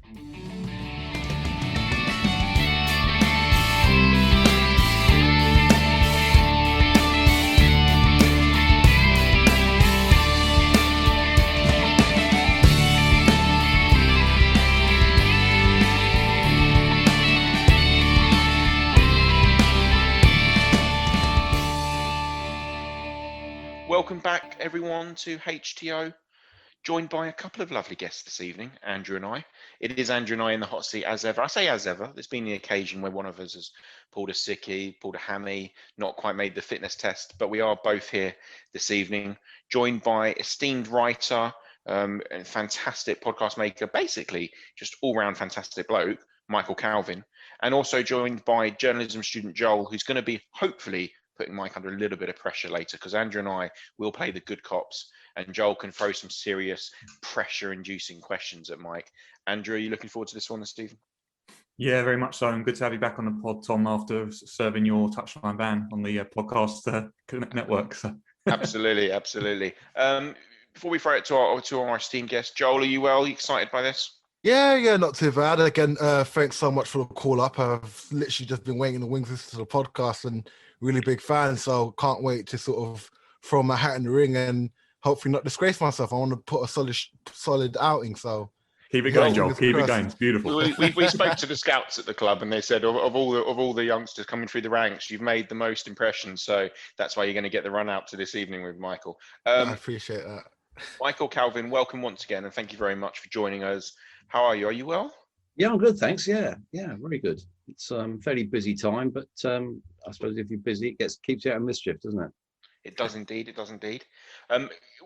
Welcome back, everyone, to HTO, joined by a couple of lovely guests this evening, Andrew and I. It is Andrew and I in the hot seat as ever. I say as ever. There's been the occasion where one of us has pulled a sickie, pulled a hammy, not quite made the fitness test, but we are both here this evening, joined by esteemed writer and fantastic podcast maker, basically just all-round fantastic bloke, Michael Calvin, and also joined by journalism student Joel, who's going to be hopefully putting Mike under a little bit of pressure later, because Andrew and I will play the good cops and Joel can throw some serious pressure-inducing questions at Mike. Andrew, are you looking forward to this one this evening? Yeah, very much so. And good to have you back on the pod, Tom, after serving your touchline ban on the podcast network. So. Absolutely. Before we throw it to our esteemed guest, Joel, are you well? Are you excited by this? Yeah, not too bad. Again, thanks so much for the call up. I've literally just been waiting in the wings to the podcast and really big fan. So can't wait to sort of throw my hat in the ring and hopefully not disgrace myself. I want to put a solid outing. So keep it going, Joel. Keep it going. It's beautiful. We spoke to the scouts at the club and they said of all the youngsters coming through the ranks, you've made the most impression. So that's why you're going to get the run out to this evening with Michael. I appreciate that. Michael Calvin, welcome once again, and thank you very much for joining us. How are you? Are you well? Yeah, I'm good, thanks. Yeah, very good. It's fairly busy time, but I suppose if you're busy, it keeps you out of mischief, doesn't it? It does indeed.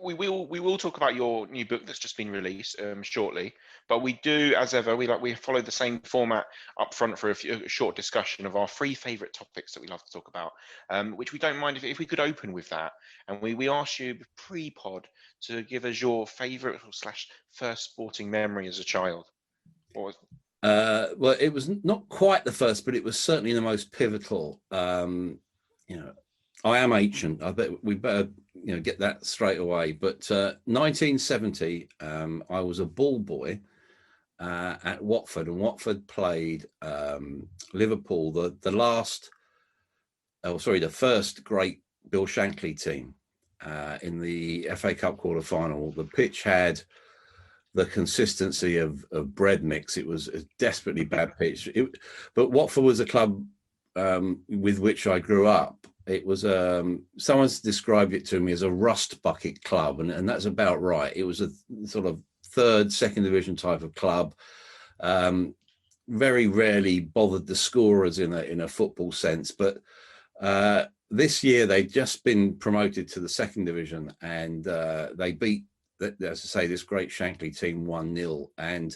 We will talk about your new book that's just been released shortly, but we do, as ever, we follow the same format up front for a short discussion of our three favourite topics that we love to talk about, which we don't mind if we could open with that. And we asked you pre-pod to give us your favourite / first sporting memory as a child. What was well, it was not quite the first, but it was certainly the most pivotal. I am ancient. I bet we better, get that straight away. But 1970, I was a ball boy at Watford, and Watford played Liverpool, the first great Bill Shankly team in the FA Cup quarter-final. The pitch had the consistency of bread mix. It was a desperately bad pitch. But Watford was a club with which I grew up. It was someone's described it to me as a rust bucket club, and that's about right. It was a sort of second division type of club. Very rarely bothered the scorers in a football sense, but this year they'd just been promoted to the second division, and they beat, as I say, this great Shankly team 1-0, and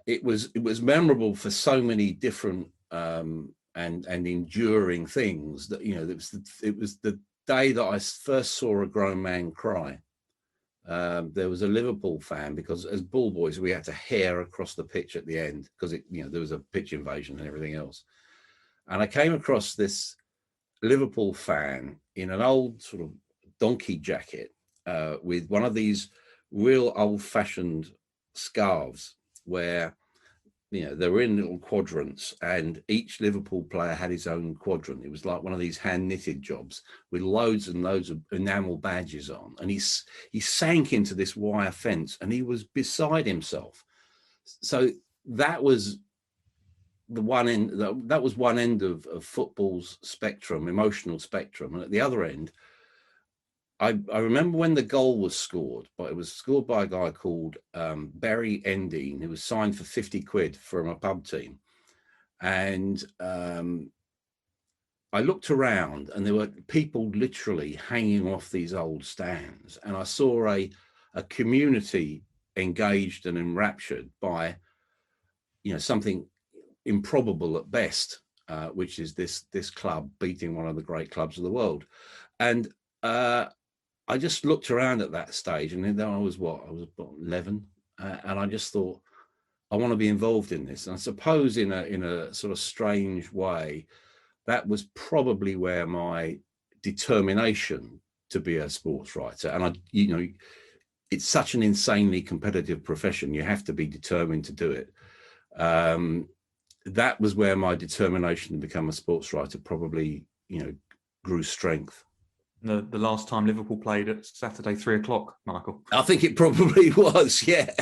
it was memorable for so many different and enduring things. That it was the day that I first saw a grown man cry. There was a Liverpool fan, because as ball boys we had to hare across the pitch at the end because there was a pitch invasion and everything else. And I came across this Liverpool fan in an old sort of donkey jacket with one of these real old-fashioned scarves where they were in little quadrants, and each Liverpool player had his own quadrant. It was like one of these hand-knitted jobs with loads and loads of enamel badges on. And he sank into this wire fence, and he was beside himself. So that was the one end. That was one end of football's spectrum, emotional spectrum, and at the other end, I remember when the goal was scored, but it was scored by a guy called Barry Endine, who was signed for 50 quid from a pub team. And I looked around, and there were people literally hanging off these old stands. And I saw a community engaged and enraptured by, something improbable at best, which is this club beating one of the great clubs of the world. And I just looked around at that stage, and then I was about 11, and I just thought, I want to be involved in this. And I suppose in a sort of strange way, that was probably where my determination to be a sports writer. And it's such an insanely competitive profession. You have to be determined to do it. That was where my determination to become a sports writer probably, grew strength. The last time Liverpool played at Saturday 3:00, Michael. I think it probably was, yeah.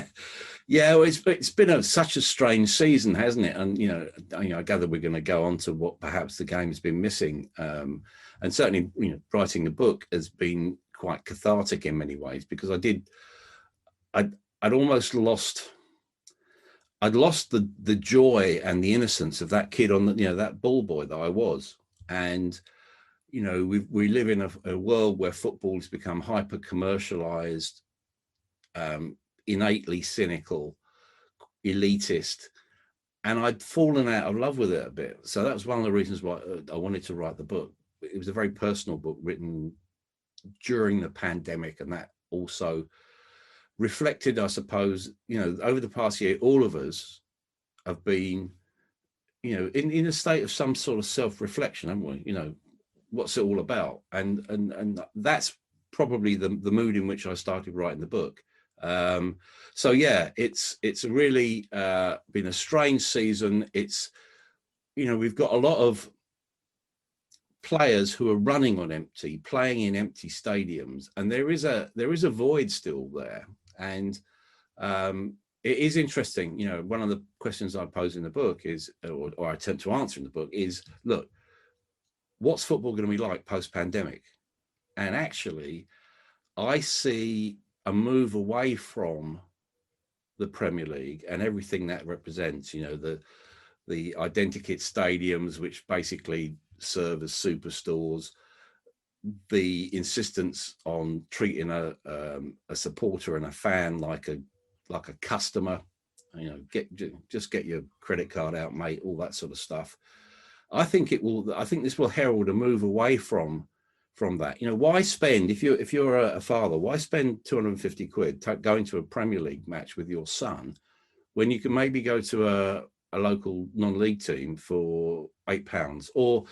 Well, it's been such a strange season, hasn't it? And I gather we're going to go on to what perhaps the game has been missing, and certainly writing the book has been quite cathartic in many ways, because I'd almost lost. I'd lost the joy and the innocence of that kid on that ball boy that I was. And we live in a world where football has become hyper commercialized, innately cynical, elitist, and I'd fallen out of love with it a bit. So that was one of the reasons why I wanted to write the book. It was a very personal book written during the pandemic, and that also reflected, I suppose, over the past year, all of us have been, in a state of some sort of self-reflection, haven't we? What's it all about? And that's probably the mood in which I started writing the book. So yeah, it's really been a strange season. It's, we've got a lot of players who are running on empty, playing in empty stadiums, and there is a void still there. And it is interesting. One of the questions I pose in the book is, or I attempt to answer in the book, is, look, what's football going to be like post-pandemic? And actually, I see a move away from the Premier League and everything that represents, the identikit stadiums, which basically serve as superstores, the insistence on treating a supporter and a fan like a customer, just get your credit card out, mate, all that sort of stuff. I think this will herald a move away from that. Why spend, if you're a father, why spend 250 quid going to a Premier League match with your son when you can maybe go to a local non-league team for £8, or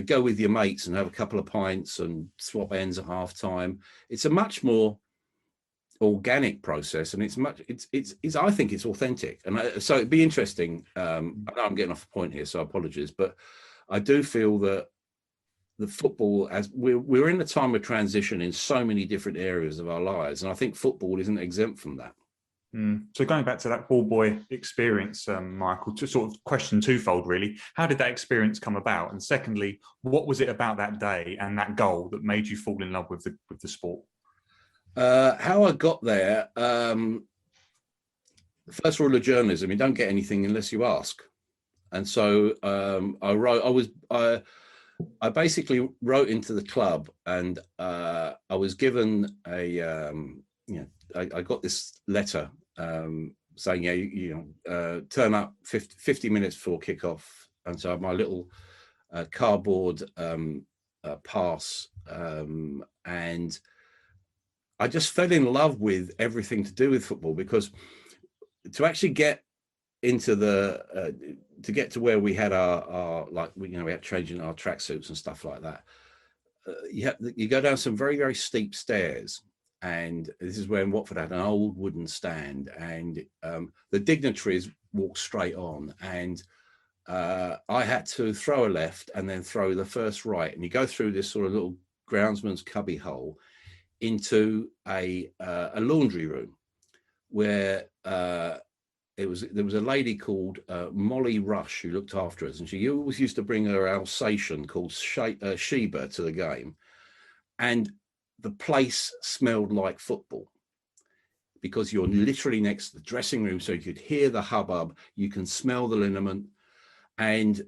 go with your mates and have a couple of pints and swap ends at half time? It's a much more organic process, and it's I think it's authentic. And so it'd be interesting. I know I'm getting off the point here, so apologies, but I do feel that the football, as we're in a time of transition in so many different areas of our lives, and I think football isn't exempt from that. So going back to that ball boy experience, Michael, to sort of question twofold, really. How did that experience come about? And secondly, what was it about that day and that goal that made you fall in love with the sport? How I got there, first rule of journalism, you don't get anything unless you ask. And so I basically wrote into the club, and I was given I got this letter saying, turn up 50 minutes before kickoff. And so my little cardboard pass, and I just fell in love with everything to do with football, because to actually get into to get to where we had our we had changing our tracksuits and stuff like that, you go down some very, very steep stairs. And this is where Watford had an old wooden stand, and the dignitaries walked straight on, and I had to throw a left and then throw the first right, and you go through this sort of little groundsman's cubby hole into a laundry room where there was a lady called Molly Rush who looked after us, and she always used to bring her Alsatian called Sheba to the game, and the place smelled like football, because you're literally next to the dressing room, so you could hear the hubbub, you can smell the liniment, and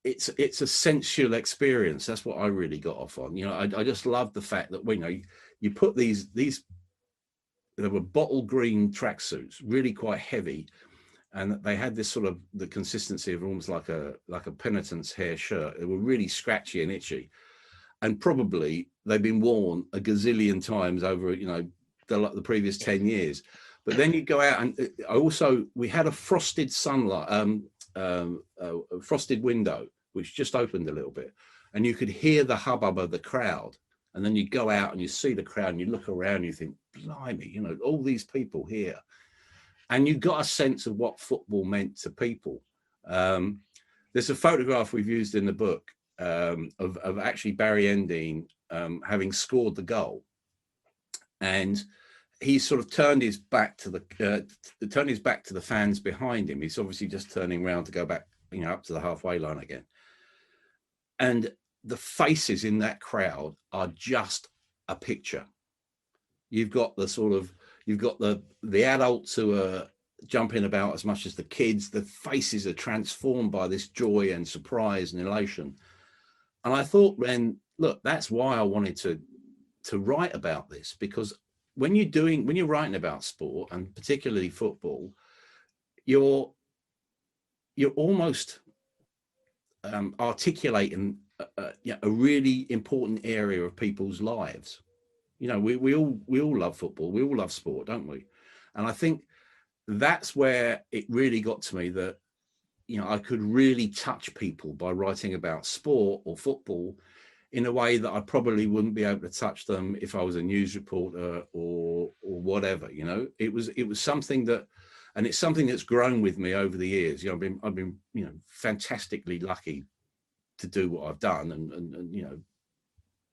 it's a sensual experience. That's what I really got off on. I just love the fact that you put these there were bottle green tracksuits, really quite heavy, and they had this sort of the consistency of almost like a penitent's hair shirt. They were really scratchy and itchy, and probably they've been worn a gazillion times over the previous 10 years. But then you go out, and we had a frosted sunlight, frosted window which just opened a little bit, and you could hear the hubbub of the crowd And then you go out and you see the crowd and you look around and you think, blimey, you know, all these people here. And you got a sense of what football meant to people. There's a photograph we've used in the book of actually Barry Endine having scored the goal. And he sort of turned his back to the fans behind him. He's obviously just turning around to go back, you know, up to the halfway line again. And the faces in that crowd are just a picture. You've got the adults who are jumping about as much as the kids. The faces are transformed by this joy and surprise and elation. And I thought, then, look, that's why I wanted to write about this, because when you're writing about sport, and particularly football, you're almost articulating a really important area of people's lives. You know, we all love football, we all love sport, don't we? And I think that's where it really got to me, that, you know, I could really touch people by writing about sport or football in a way that I probably wouldn't be able to touch them if I was a news reporter or whatever. You know, it was something that, and it's something that's grown with me over the years. You know, I've been you know, fantastically lucky to do what I've done, and you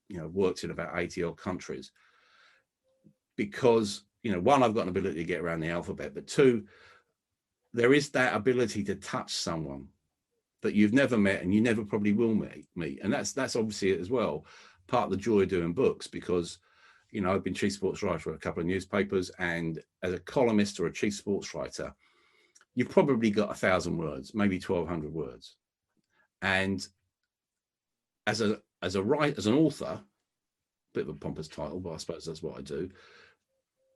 know, worked in about 80 odd countries, because, you know, one, I've got an ability to get around the alphabet, but two, there is that ability to touch someone that you've never met and you never probably will meet. And that's obviously as well part of the joy of doing books, because, you know, I've been chief sports writer for a couple of newspapers, and as a columnist or a chief sports writer, you've probably got 1,000 words, maybe 1,200 words. And as an author, bit of a pompous title, but I suppose that's what I do.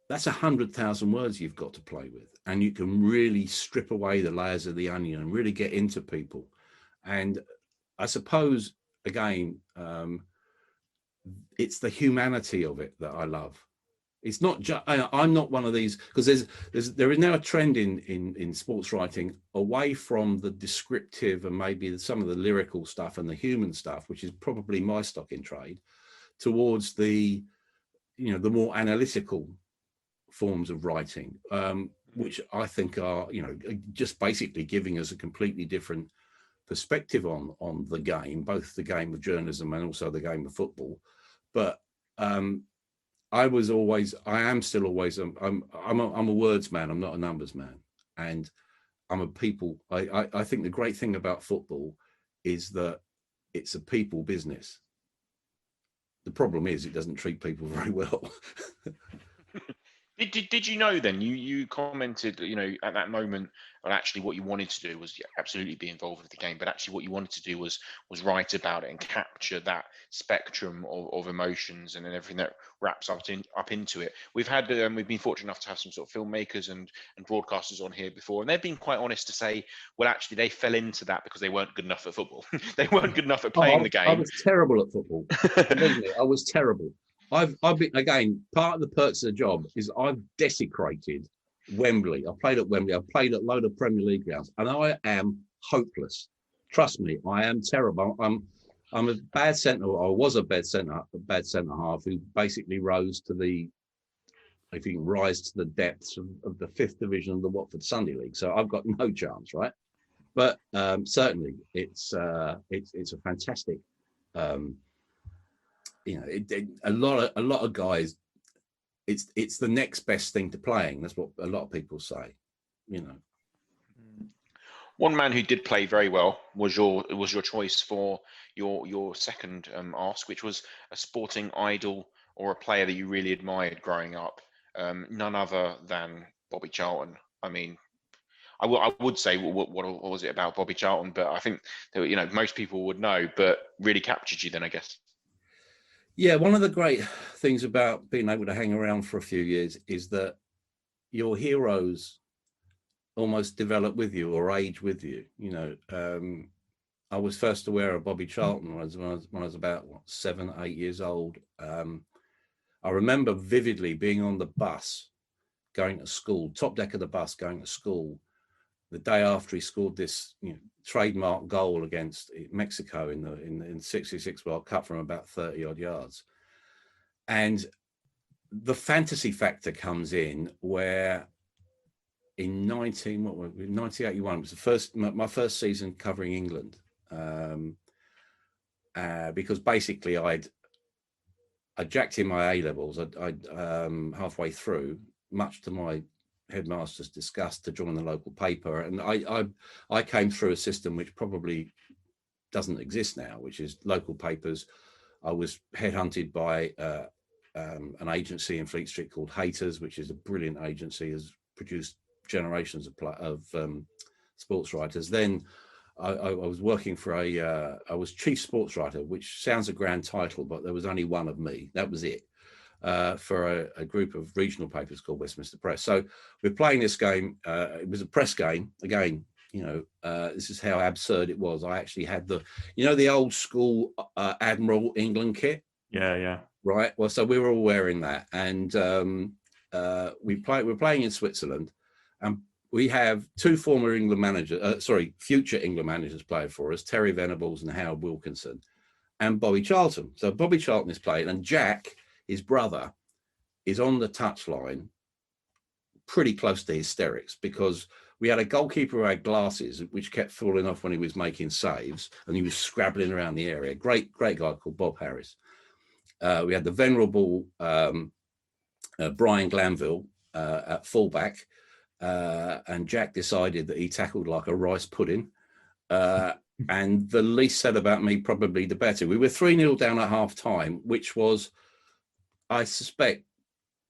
That's 100,000 words you've got to play with, and you can really strip away the layers of the onion and really get into people. And I suppose, again, it's the humanity of it that I love. It's not just, I'm not one of these, because there is now a trend in sports writing away from the descriptive and maybe some of the lyrical stuff and the human stuff, which is probably my stock in trade, towards the, you know, the more analytical forms of writing, which I think are, you know, just basically giving us a completely different perspective on the game, both the game of journalism and also the game of football. But I am still always, I'm a words man, I'm not a numbers man. And I'm a people, I think the great thing about football is that it's a people business. The problem is it doesn't treat people very well. Did you know then, you commented, you know, at that moment, and actually what you wanted to do was absolutely be involved with the game, but actually what you wanted to do was write about it and capture that spectrum of emotions and everything that wraps up into it. We've been fortunate enough to have some sort of filmmakers and broadcasters on here before, and they've been quite honest to say, well, actually they fell into that because they weren't good enough at football. They weren't good enough at playing the game. I was terrible at football. Believe me, I was terrible. I've been, again, part of the perks of the job is I've desecrated Wembley. I played at Wembley. I've played at a load of Premier League grounds, and I am hopeless. Trust me, I am terrible. I'm a bad centre, or I was a bad centre half who basically rose to the, if you can rise to the depths of the 5th division of the Watford Sunday League. So I've got no chance, right? But certainly, it's a fantastic. You know, a lot of guys, it's the next best thing to playing. That's what a lot of people say, you know. One man who did play very well was your choice for your second ask, which was a sporting idol or a player that you really admired growing up. None other than Bobby Charlton. I mean, I would say what was it about Bobby Charlton, but I think that, you know, most people would know, but really captured you then, I guess. Yeah, one of the great things about being able to hang around for a few years is that your heroes almost develop with you or age with you. You know, I was first aware of Bobby Charlton when I was about 7, 8 years old. I remember vividly being on the bus going to school, top deck of the bus going to school, the day after he scored this, you know, trademark goal against Mexico in the 66 World Cup from about 30 odd yards. And the fantasy factor comes in where in 1981 was my first season covering England, because basically I jacked in my A levels. I'd halfway through, much to my headmaster's disgust, to join the local paper, and I came through a system which probably doesn't exist now, which is local papers. I was headhunted by an agency in Fleet Street called Haters, which is a brilliant agency, has produced generations of sports writers. Then I was working for I was chief sports writer, which sounds a grand title, but there was only one of me. That was it, for a group of regional papers called Westminster Press. So we're playing this game. It was a press game. Again, this is how absurd it was. I actually had the old school Admiral England kit. Yeah. Right. Well, so we were all wearing that, and we're playing in Switzerland, and we have two former England managers, future England managers playing for us, Terry Venables and Howard Wilkinson, and Bobby Charlton. So Bobby Charlton is playing, and Jack, his brother, is on the touchline, pretty close to hysterics, because we had a goalkeeper who had glasses, which kept falling off when he was making saves, and he was scrabbling around the area. Great guy called Bob Harris. We had the venerable Brian Glanville at fullback, and Jack decided that he tackled like a rice pudding. And the least said about me, probably the better. We were 3-0 down at half time, which was, I suspect,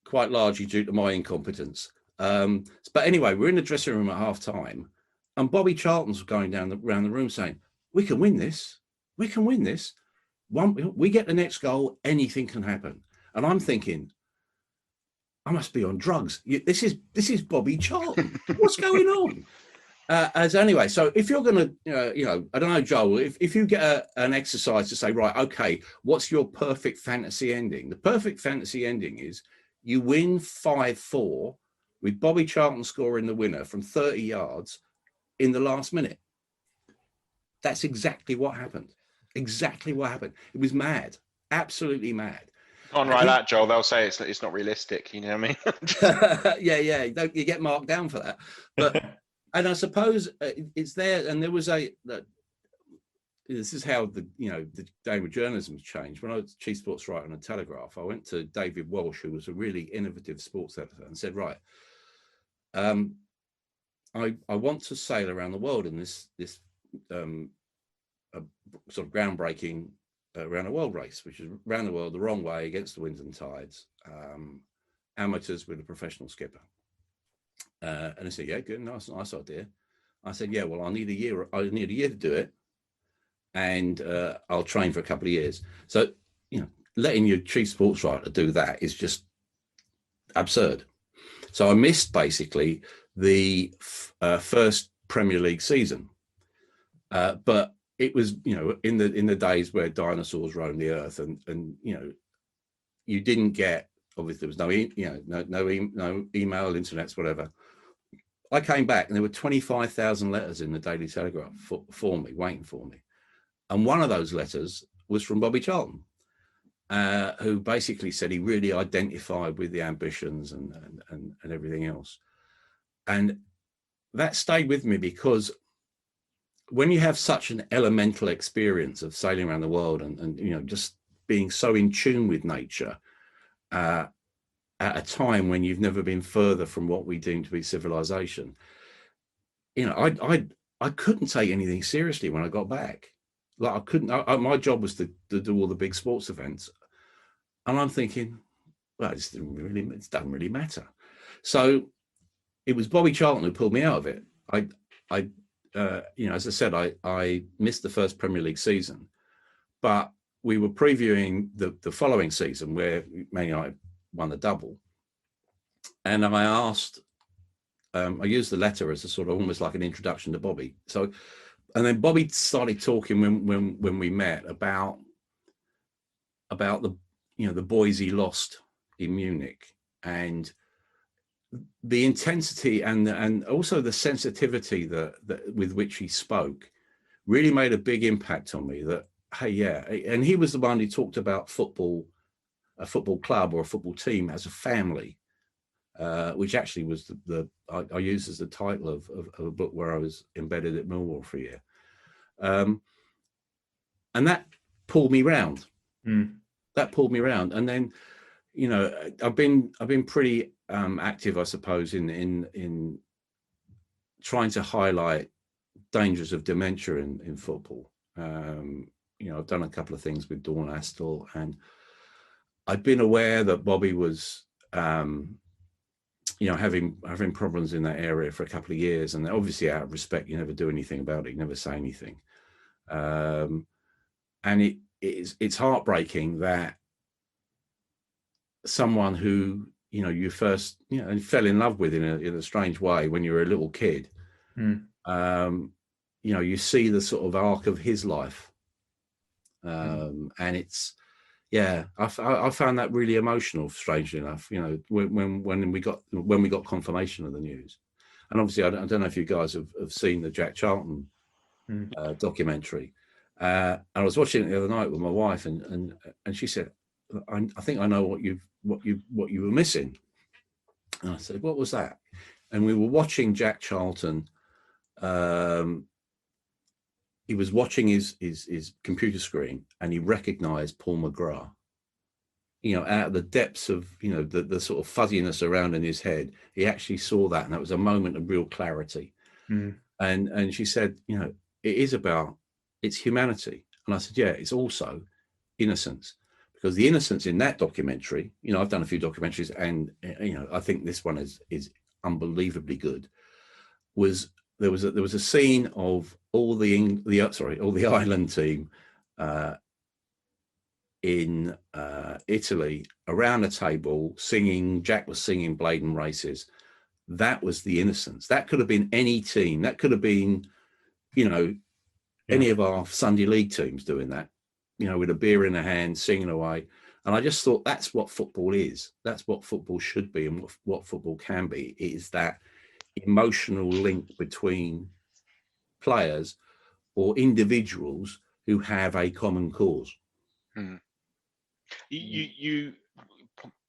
quite largely due to my incompetence. But anyway, we're in the dressing room at half time, and Bobby Charlton's going around the room saying, "We can win this. We can win this. We get the next goal, anything can happen." And I'm thinking, I must be on drugs. This is Bobby Charlton. What's going on? Anyway, so if you're going to, I don't know, Joel, if you get an exercise to say, right, okay, what's your perfect fantasy ending? The perfect fantasy ending is you win 5-4 with Bobby Charlton scoring the winner from 30 yards in the last minute. That's exactly what happened. Exactly what happened. It was mad, absolutely mad. Can't write that, Joel. They'll say it's not realistic. You know what I mean? Yeah. You get marked down for that. But and I suppose it's there. And there was this is how the game of journalism's changed. When I was chief sports writer on a Telegraph, I went to David Walsh, who was a really innovative sports editor, and said, right, I want to sail around the world in this sort of groundbreaking around the world race, which is around the world the wrong way, against the winds and tides, amateurs with a professional skipper. And I said, yeah, good, nice idea. I said, yeah, well, I need a year to do it, and I'll train for a couple of years. So, letting your chief sports writer do that is just absurd. So I missed basically the first Premier League season, but it was, in the days where dinosaurs roamed the earth, and you didn't get, obviously there was no email, internets, whatever. I came back and there were 25,000 letters in the Daily Telegraph for me, waiting for me. And one of those letters was from Bobby Charlton, who basically said he really identified with the ambitions and everything else. And that stayed with me, because when you have such an elemental experience of sailing around the world and just being so in tune with nature at a time when you've never been further from what we deem to be civilization, I couldn't take anything seriously when I got back. Like I couldn't. My job was to do all the big sports events, and I'm thinking, well, it doesn't really matter. So it was Bobby Charlton who pulled me out of it. As I said, I missed the first Premier League season, but we were previewing the following season where Man United won the double, and I asked, I used the letter as a sort of almost like an introduction to Bobby. So, and then Bobby started talking when we met about the boys he lost in Munich, and the intensity and also the sensitivity that with which he spoke really made a big impact on me. That, hey, yeah, and he was the one who talked about football a football club or a football team as a family, which actually was I used as the title of a book where I was embedded at Millwall for a year. And that pulled me round. That pulled me round. And then, you know, I've been pretty active, I suppose, in trying to highlight dangers of dementia in football. You know, I've done a couple of things with Dawn Astle, and I'd been aware that Bobby was, you know, having problems in that area for a couple of years. And obviously, out of respect, you never do anything about it. You never say anything. And it's heartbreaking that someone who, you know, you first, you know, and fell in love with in a strange way when you were a little kid, you know, you see the sort of arc of his life. And it's, yeah, I found that really emotional, strangely enough, you know, when we got confirmation of the news. And obviously, I don't know if you guys have seen the Jack Charlton documentary. And I was watching it the other night with my wife, and she said, I think I know what you were missing. And I said, what was that? And we were watching Jack Charlton. He was watching his computer screen, and he recognized Paul McGrath, you know, out of the depths of, you know, the sort of fuzziness around in his head. He actually saw that, and that was a moment of real clarity. And she said, you know, it's humanity. And I said, yeah, it's also innocence, because the innocence in that documentary, you know, I've done a few documentaries, and, you know, I think this one is unbelievably good. There was a scene of all the island team in Italy around a table singing. Jack was singing Bladen Races. That was the innocence. That could have been any team. That could have been, you know, any of our Sunday league teams doing that, you know, with a beer in their hand, singing away. And I just thought that's what football is. That's what football should be, and what football can be. It is that emotional link between players or individuals who have a common cause.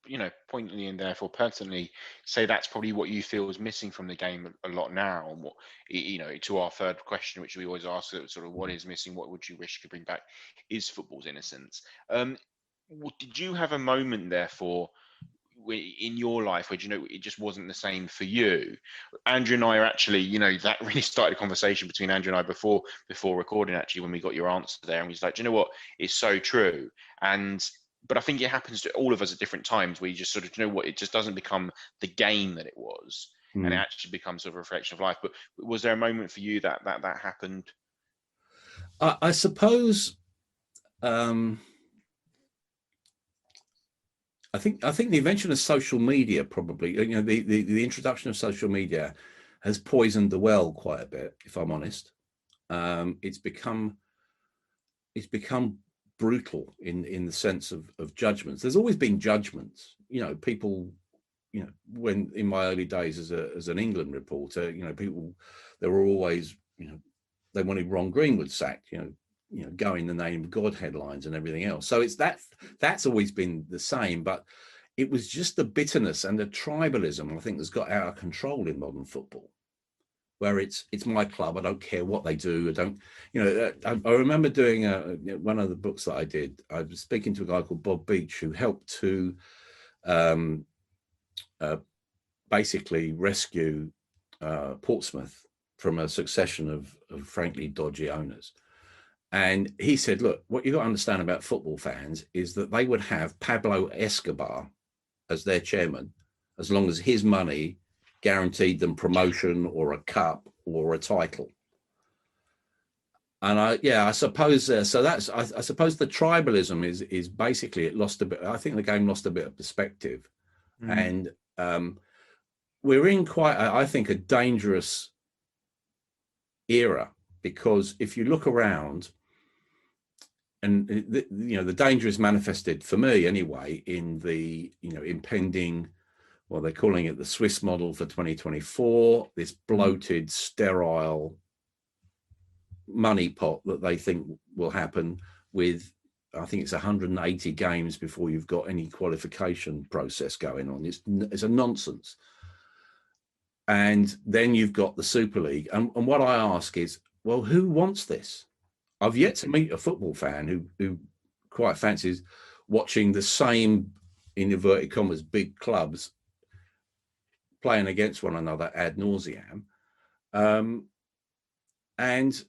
You know, pointedly and therefore personally say that's probably what you feel is missing from the game a lot now. And what, you know, to our third question, which we always ask, sort of what is missing, what would you wish could bring back, is football's innocence. Did you have a moment therefore in your life where, you know, it just wasn't the same for you? Andrew and I are actually, you know, that really started a conversation between Andrew and I before recording, actually, when we got your answer there, and we was like, do you know what, it's so true. But I think it happens to all of us at different times where you just sort of, you know what, it just doesn't become the game that it was, and it actually becomes sort of a reflection of life. But was there a moment for you that happened? I suppose I think the invention of social media, probably, you know, the introduction of social media has poisoned the well quite a bit, if I'm honest. It's become brutal in the sense of judgments. There's always been judgments, you know, people, you know, when in my early days as an England reporter, you know, people, there were always, you know, they wanted Ron Greenwood sacked, you know, go in the name of God headlines and everything else. So it's that's always been the same, but it was just the bitterness and the tribalism, I think, that's got out of control in modern football, where it's my club. I don't care what they do. I don't, you know, I remember doing one of the books that I did. I was speaking to a guy called Bob Beach, who helped to basically rescue Portsmouth from a succession of frankly dodgy owners. And he said, look, what you got to understand about football fans is that they would have Pablo Escobar as their chairman as long as his money guaranteed them promotion or a cup or a title. And I suppose so. That's I suppose the tribalism is basically, it lost a bit. I think the game lost a bit of perspective, and we're in quite I think a dangerous era, because if you look around, and you know, the danger is manifested for me anyway in the, you know, impending, well, they're calling it the Swiss model for 2024, this bloated, sterile money pot that they think will happen with I think it's 180 games before you've got any qualification process going on. It's a nonsense. And then you've got the Super League. And what I ask is, well, who wants this? I've yet to meet a football fan who quite fancies watching the same, in inverted commas, big clubs playing against one another ad nauseam. And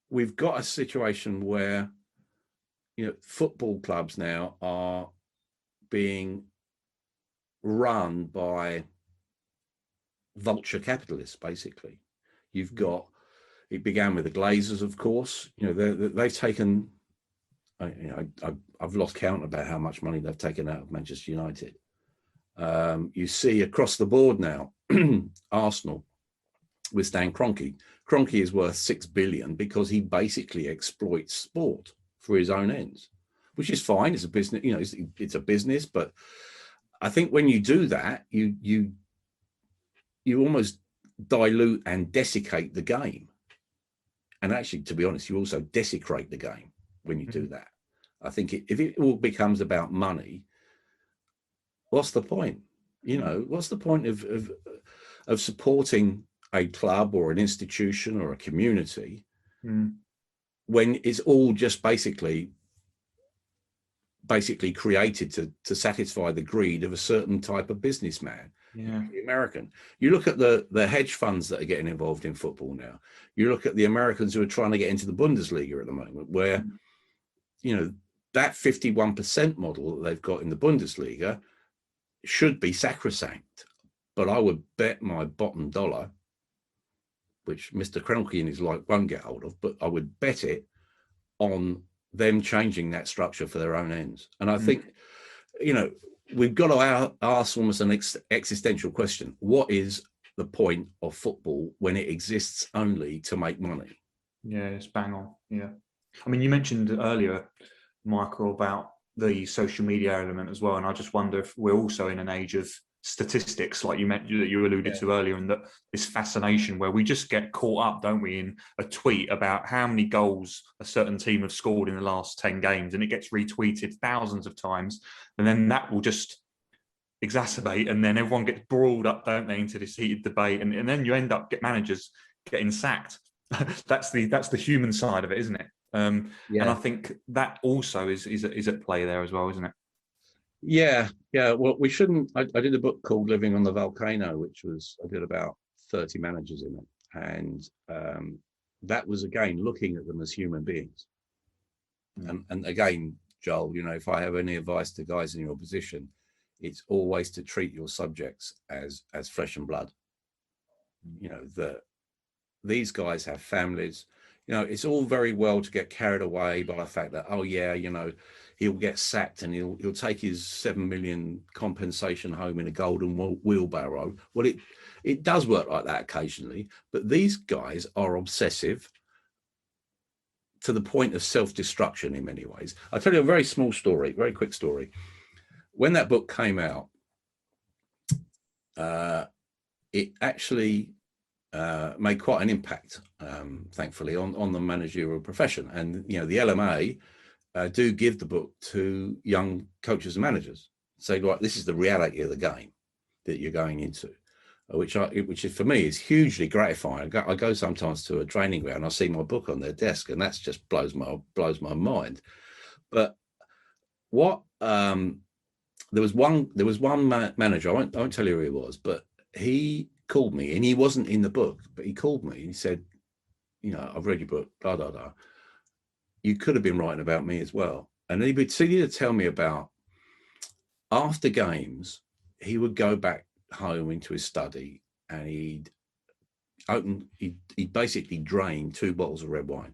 we've got a situation where, football clubs now are being run by vulture capitalists, basically. You've got, it began with the Glazers, of course. They've taken, I've lost count about how much money they've taken out of Manchester United. You see across the board now, Arsenal with Stan Kroenke. Kroenke is worth 6 billion because he basically exploits sport for his own ends, which is fine. It's a business, it's a business. But I think when you do that, you almost dilute and desiccate the game. And actually, to be honest, you also desecrate the game when you do that. I think if it all becomes about money, what's the point? What's the point of supporting a club or an institution or a community when it's all just basically created to satisfy the greed of a certain type of businessman? American. You look at the hedge funds that are getting involved in football now. You look at the Americans who are trying to get into the Bundesliga at the moment, where that 51% model that they've got in the Bundesliga should be sacrosanct. But I would bet my bottom dollar, which Mr. Kroenke and his like won't get hold of, but I would bet it on them changing that structure for their own ends. And I think, we've got to ask almost an existential question. What is the point of football when it exists only to make money? Yeah, it's bang on. Yeah. I mean, you mentioned earlier, Michael, about the social media element as well. And I just wonder if we're also in an age of statistics, like you alluded to earlier, and that this fascination where we just get caught up, don't we, in a tweet about how many goals a certain team have scored in the last 10 games, and it gets retweeted thousands of times, and then that will just exacerbate, and then everyone gets brawled up, don't they, into this heated debate, and then you end up managers getting sacked. that's the human side of it, isn't it? And I think that also is at play there as well, isn't it? Yeah. Well, we shouldn't. I did a book called Living on the Volcano, which I did about 30 managers in it. And that was, again, looking at them as human beings. And again, Joel, if I have any advice to guys in your position, it's always to treat your subjects as flesh and blood. That these guys have families. It's all very well to get carried away by the fact that, he'll get sacked and he'll take his 7 million compensation home in a golden wheelbarrow. Well, it does work like that occasionally, but these guys are obsessive to the point of self-destruction in many ways. I'll tell you a very small story, very quick story. When that book came out, it actually made quite an impact, thankfully, on the managerial profession. And, the LMA do give the book to young coaches and managers, say, right, this is the reality of the game that you're going into, which is, for me, is hugely gratifying. I go sometimes to a training ground, I see my book on their desk, and that's just blows my mind. But what there was one manager, I won't tell you who he was, but he called me, and he wasn't in the book, but he called me and he said, I've read your book, blah, blah, blah. You could have been writing about me as well. And he would to tell me about, after games, he would go back home into his study and he'd basically drain 2 bottles of red wine.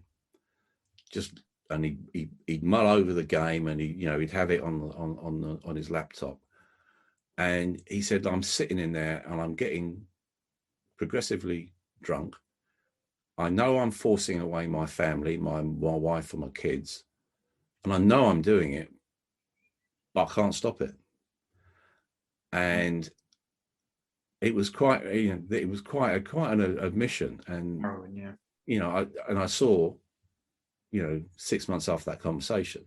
And he'd mull over the game, and he'd have it on his laptop. And he said, I'm sitting in there and I'm getting progressively drunk. I know I'm forcing away my family, my wife and my kids, and I know I'm doing it, but I can't stop it. And it was quite an admission. And I saw, 6 months after that conversation,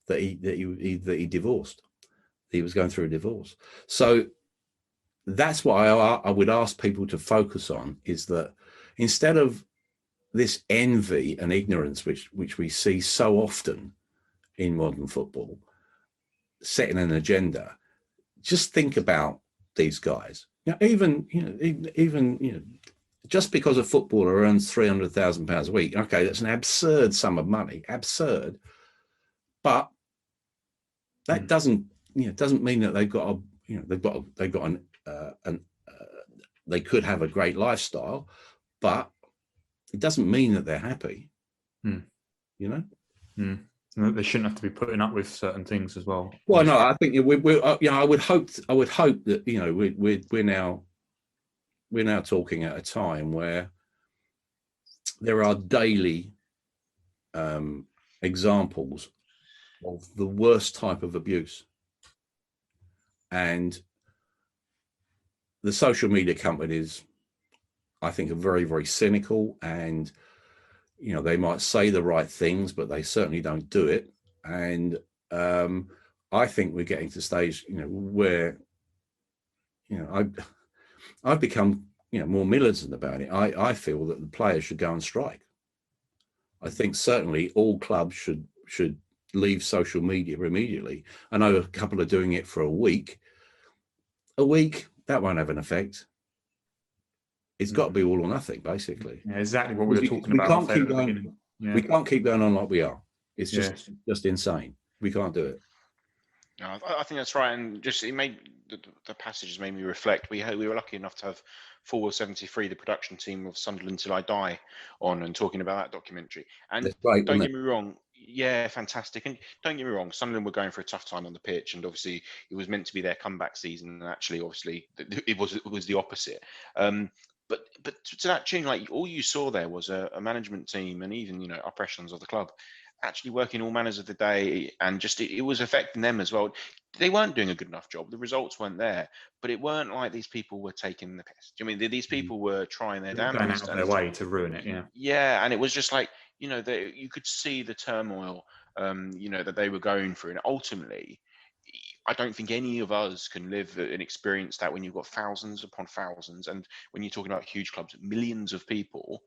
that he divorced. He was going through a divorce. So that's what I would ask people to focus on, is that instead of this envy and ignorance, which we see so often in modern football, setting an agenda, just think about these guys. Even just because a footballer earns £300,000 a week, okay, that's an absurd sum of money, absurd, but that doesn't mean that they've got they could have a great lifestyle, but it doesn't mean that they're happy. They shouldn't have to be putting up with certain things as well. Well, no, I think I would hope that we're now talking at a time where there are daily examples of the worst type of abuse, and the social media companies, I think, are very, very cynical, and they might say the right things, but they certainly don't do it. And I think we're getting to the stage, where I've become more militant about it. I feel that the players should go on strike. I think certainly all clubs should leave social media immediately. I know a couple are doing it for a week. That won't have an effect. It's got to be all or nothing, basically. Yeah, exactly what we were talking we about. Can't keep going, We can't keep going on like we are. It's just insane. We can't do it. No, I think that's right, and just it made the passages made me reflect. We were lucky enough to have Forward 73, the production team of Sunderland Till I Die, on and talking about that documentary. And that's great, don't get me wrong, yeah, fantastic. And don't get me wrong, Sunderland were going for a tough time on the pitch, and obviously it was meant to be their comeback season, and actually, obviously, it was the opposite. But to that tune, like all you saw there was a management team, and even upper echelons of the club, actually working all manners of the day, and just it was affecting them as well. They weren't doing a good enough job. The results weren't there, but it weren't like these people were taking the piss. Do you mean these people were trying their damnedest, going out of their way to ruin it? Yeah, and it was just like you could see the turmoil, that they were going through, and ultimately, I don't think any of us can live and experience that when you've got thousands upon thousands, and when you're talking about huge clubs, millions of people.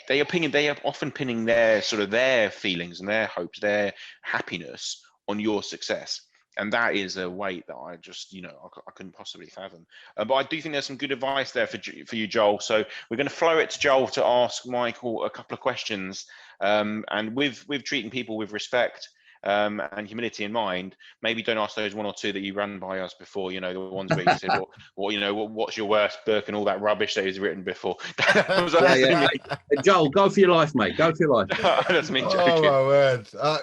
They are often pinning their feelings and their hopes, their happiness on your success, and that is a weight that I just I couldn't possibly fathom. But I do think there's some good advice there for you, Joel. So we're going to flow it to Joel to ask Michael a couple of questions, and with treating people with respect. And humility in mind, maybe don't ask those one or two that you ran by us before. The ones where you said, what's your worst book and all that rubbish that he's written before. Joel, go for your life, mate. Go for your life. That's me joking. Oh my word! I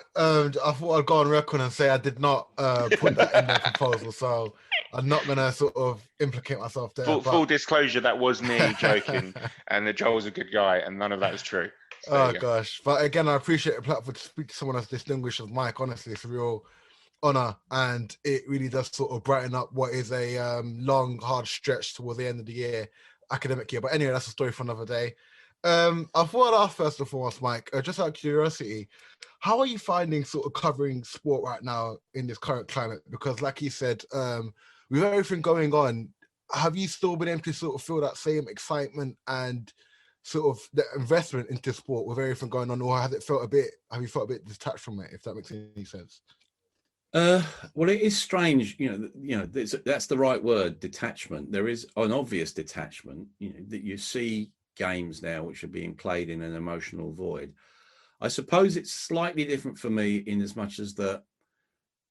thought I'd go on record and say I did not put that in their proposal, so I'm not gonna sort of implicate myself there. Full disclosure, that was me joking, and the Joel's a good guy, and none of that is true. So gosh, but again, I appreciate the platform to speak to someone as distinguished as Mike. Honestly, it's a real honor, and it really does sort of brighten up what is a long, hard stretch towards the end of the year, academic year. But anyway, that's a story for another day. I thought I'd ask first and foremost, Mike, just out of curiosity, how are you finding sort of covering sport right now in this current climate? Because, like you said, with everything going on, have you still been able to sort of feel that same excitement and sort of the investment into sport with everything going on, or have you felt a bit detached from it, if that makes any sense? Well, it is strange, that's the right word, detachment. There is an obvious detachment, that you see games now which are being played in an emotional void. I suppose it's slightly different for me in as much as that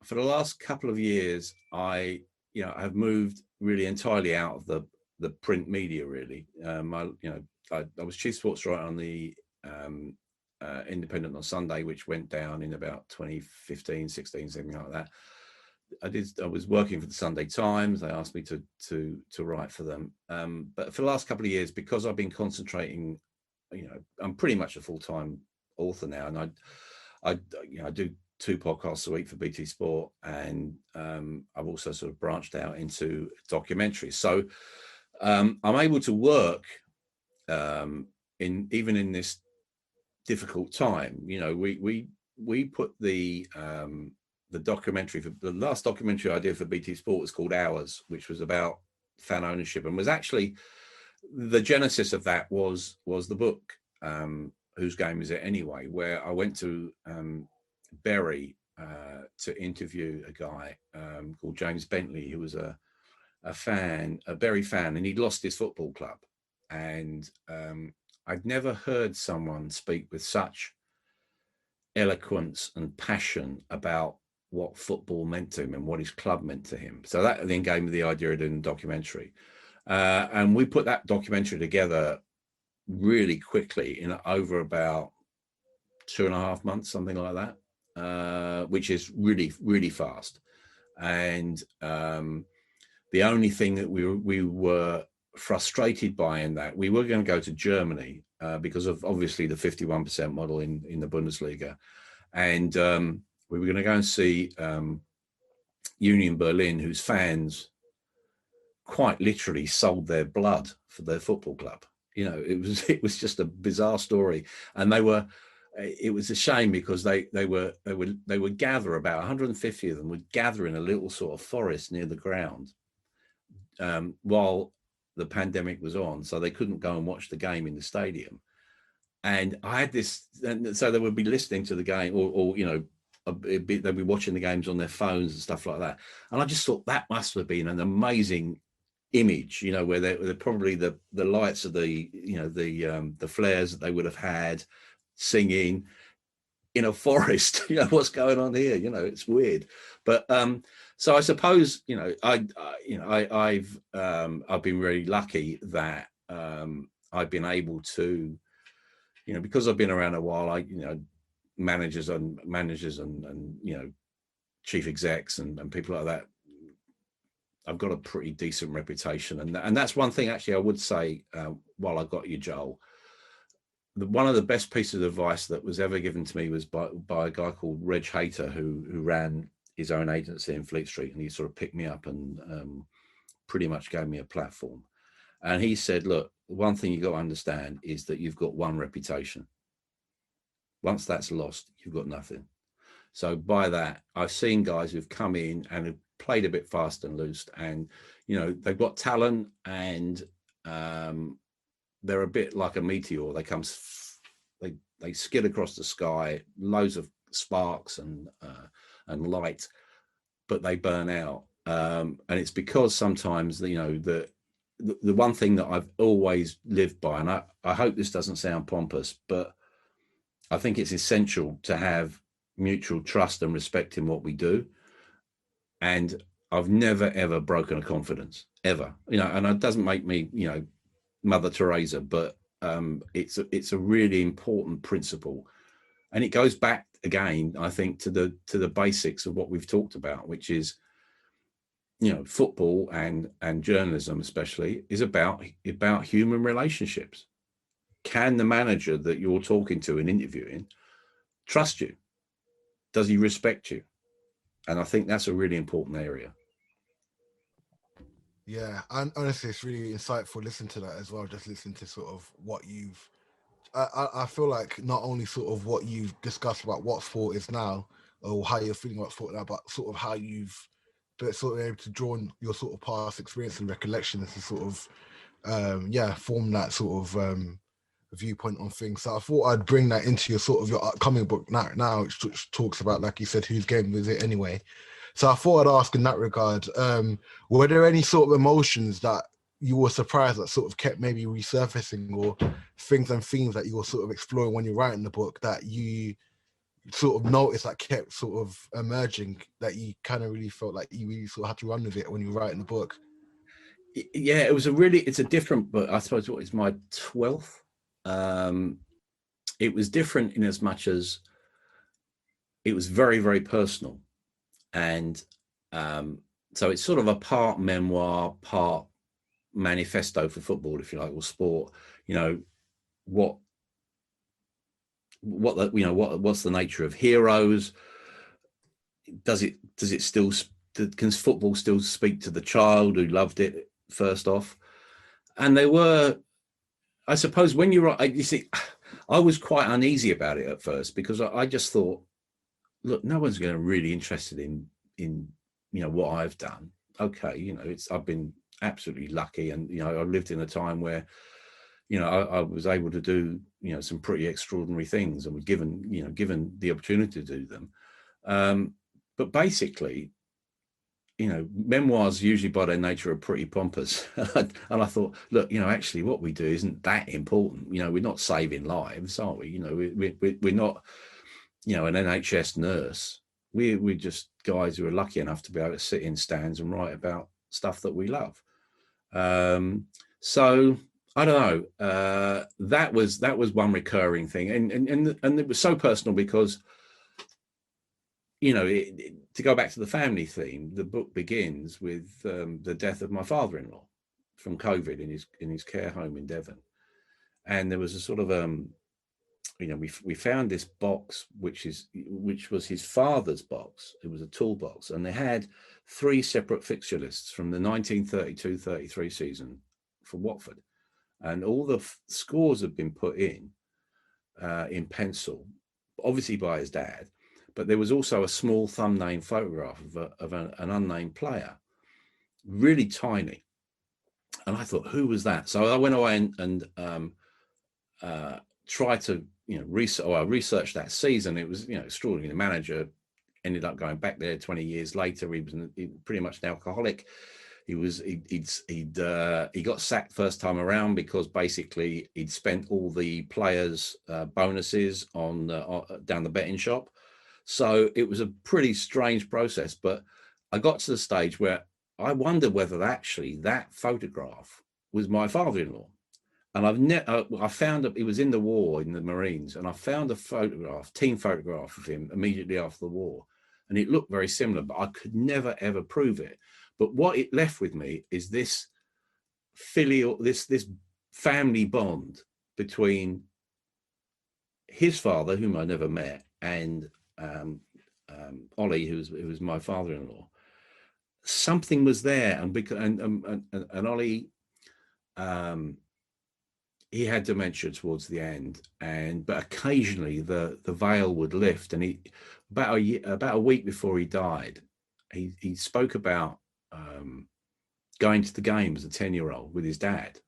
for the last couple of years, I have moved really entirely out of the print media, really. I was chief sports writer on the Independent on Sunday, which went down in about 2015, 16, something like that. I was working for the Sunday Times. They asked me to write for them. But for the last couple of years, because I've been concentrating, I'm pretty much a full-time author now, and I do 2 podcasts a week for BT Sport, and I've also sort of branched out into documentaries. So I'm able to work even in this difficult time. We we put the documentary, for the last documentary I did for BT Sport was called Hours, which was about fan ownership, and was actually the genesis of that was the book, Whose Game Is It Anyway, where I went to Bury to interview a guy called James Bentley, who was a Bury fan, and he'd lost his football club. And I'd never heard someone speak with such eloquence and passion about what football meant to him and what his club meant to him. So that then gave me the idea of doing a documentary. And we put that documentary together really quickly in over about 2.5 months, something like that, which is really, really fast. And the only thing that we were frustrated by in that, we were going to go to Germany because of obviously the 51% model in the Bundesliga. And we were going to go and see Union Berlin, whose fans quite literally sold their blood for their football club. You know, it was just a bizarre story. And it was a shame because they would gather, about 150 of them would gather in a little sort of forest near the ground while the pandemic was on, so they couldn't go and watch the game in the stadium. And I had this, and so they would be listening to the game, or you know, they'd be watching the games on their phones and stuff like that. And I just thought that must have been an amazing image, you know, where they're probably the lights of the, you know, the flares that they would have had, singing in a forest. You know, what's going on here? You know, it's weird. But so I suppose, you know, I've been really lucky that I've been able to, you know, because I've been around a while, you know, managers and you know, chief execs and people like that, I've got a pretty decent reputation. And that's one thing actually I would say, while I got you, Joel, one of the best pieces of advice that was ever given to me was by a guy called Reg Hayter, who ran his own agency in Fleet Street, and he sort of picked me up and pretty much gave me a platform. And he said, look, one thing you've got to understand is that you've got one reputation. Once that's lost, you've got nothing. So by that, I've seen guys who've come in and have played a bit fast and loose, and, you know, they've got talent, and they're a bit like a meteor. They skid across the sky, loads of sparks and light, but they burn out. And it's because sometimes, you know, the one thing that I've always lived by, and I hope this doesn't sound pompous, but I think it's essential to have mutual trust and respect in what we do. And I've never, ever broken a confidence, ever, you know, and it doesn't make me, you know, Mother Teresa, but it's a really important principle. And it goes back again, I think, to the basics of what we've talked about, which is, you know, football and journalism especially is about human relationships. Can the manager that you're talking to and interviewing trust you? Does he respect you? And I think that's a really important area. Yeah, and honestly, it's really insightful. Listen to that as well. Just listen to sort of what you've. I feel like not only sort of what you've discussed about what sport is now, or how you're feeling about sport now, but sort of how you've sort of able to draw on your sort of past experience and recollections to sort of, form that sort of viewpoint on things. So I thought I'd bring that into your sort of your upcoming book now, which talks about, like you said, whose game was it anyway. So I thought I'd ask in that regard, were there any sort of emotions that you were surprised that sort of kept maybe resurfacing, or things and themes that you were sort of exploring when you're writing the book that you sort of noticed that kept sort of emerging, that you kind of really felt like you really sort of had to run with it when you were writing the book? Yeah, it's a different book. I suppose what is my 12th. It was different in as much as it was very, very personal. And so it's sort of a part memoir, part manifesto for football, if you like, or sport. You know, what's the nature of heroes? Does it still, can football still speak to the child who loved it first off? And they were, I suppose, when you see, I was quite uneasy about it at first, because I just thought, look, no one's going to really interested in what I've done. Okay, I've been absolutely lucky, and I lived in a time where I was able to do some pretty extraordinary things, and was given the opportunity to do them. But basically, memoirs usually by their nature are pretty pompous. And I thought, look, actually what we do isn't that important. We're not saving lives, are we? We're not, an NHS nurse. We're just guys who are lucky enough to be able to sit in stands and write about stuff that we love. So I don't know. That was one recurring thing, and it was so personal because, to go back to the family theme, the book begins with the death of my father-in-law from COVID in his care home in Devon, and there was a sort of we found this box which was his father's box. It was a toolbox, and they had 3 separate fixture lists from the 1932-33 season for Watford, and all the scores had been put in pencil, obviously by his dad. But there was also a small thumbnail photograph of an unnamed player, really tiny. And I thought, who was that? So I went away and tried to, research that season. It was, extraordinary. The manager ended up going back there 20 years later. He was pretty much an alcoholic. He got sacked first time around because basically he'd spent all the players' bonuses on down the betting shop. So it was a pretty strange process, but I got to the stage where I wondered whether actually that photograph was my father-in-law. And I found it was in the war in the Marines, and I found a team photograph of him immediately after the war, and it looked very similar, but I could never ever prove it. But what it left with me is this filial, this family bond between his father, whom I never met, and Ollie, who was my father-in-law. Something was there, and because and Ollie, he had dementia towards the end, but occasionally the veil would lift, and about a week before he died, he spoke about going to the game as a 10-year-old with his dad,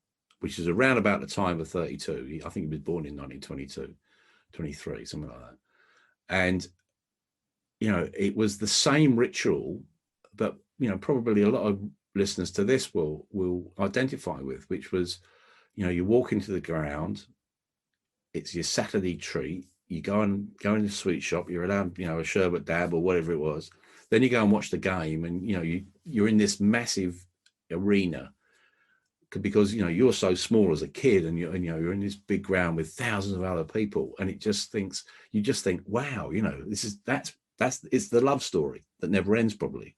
which is around about the time of 32. I think he was born in 1922, 23, something like that. And it was the same ritual that probably a lot of listeners to this will identify with, which was, you walk into the ground, it's your Saturday treat, you go in the sweet shop, you're allowed a sherbet dab or whatever it was, then you go and watch the game, and you're in this massive arena because you're so small as a kid, and you're in this big ground with thousands of other people, and you just think, wow, it's the love story that never ends, probably.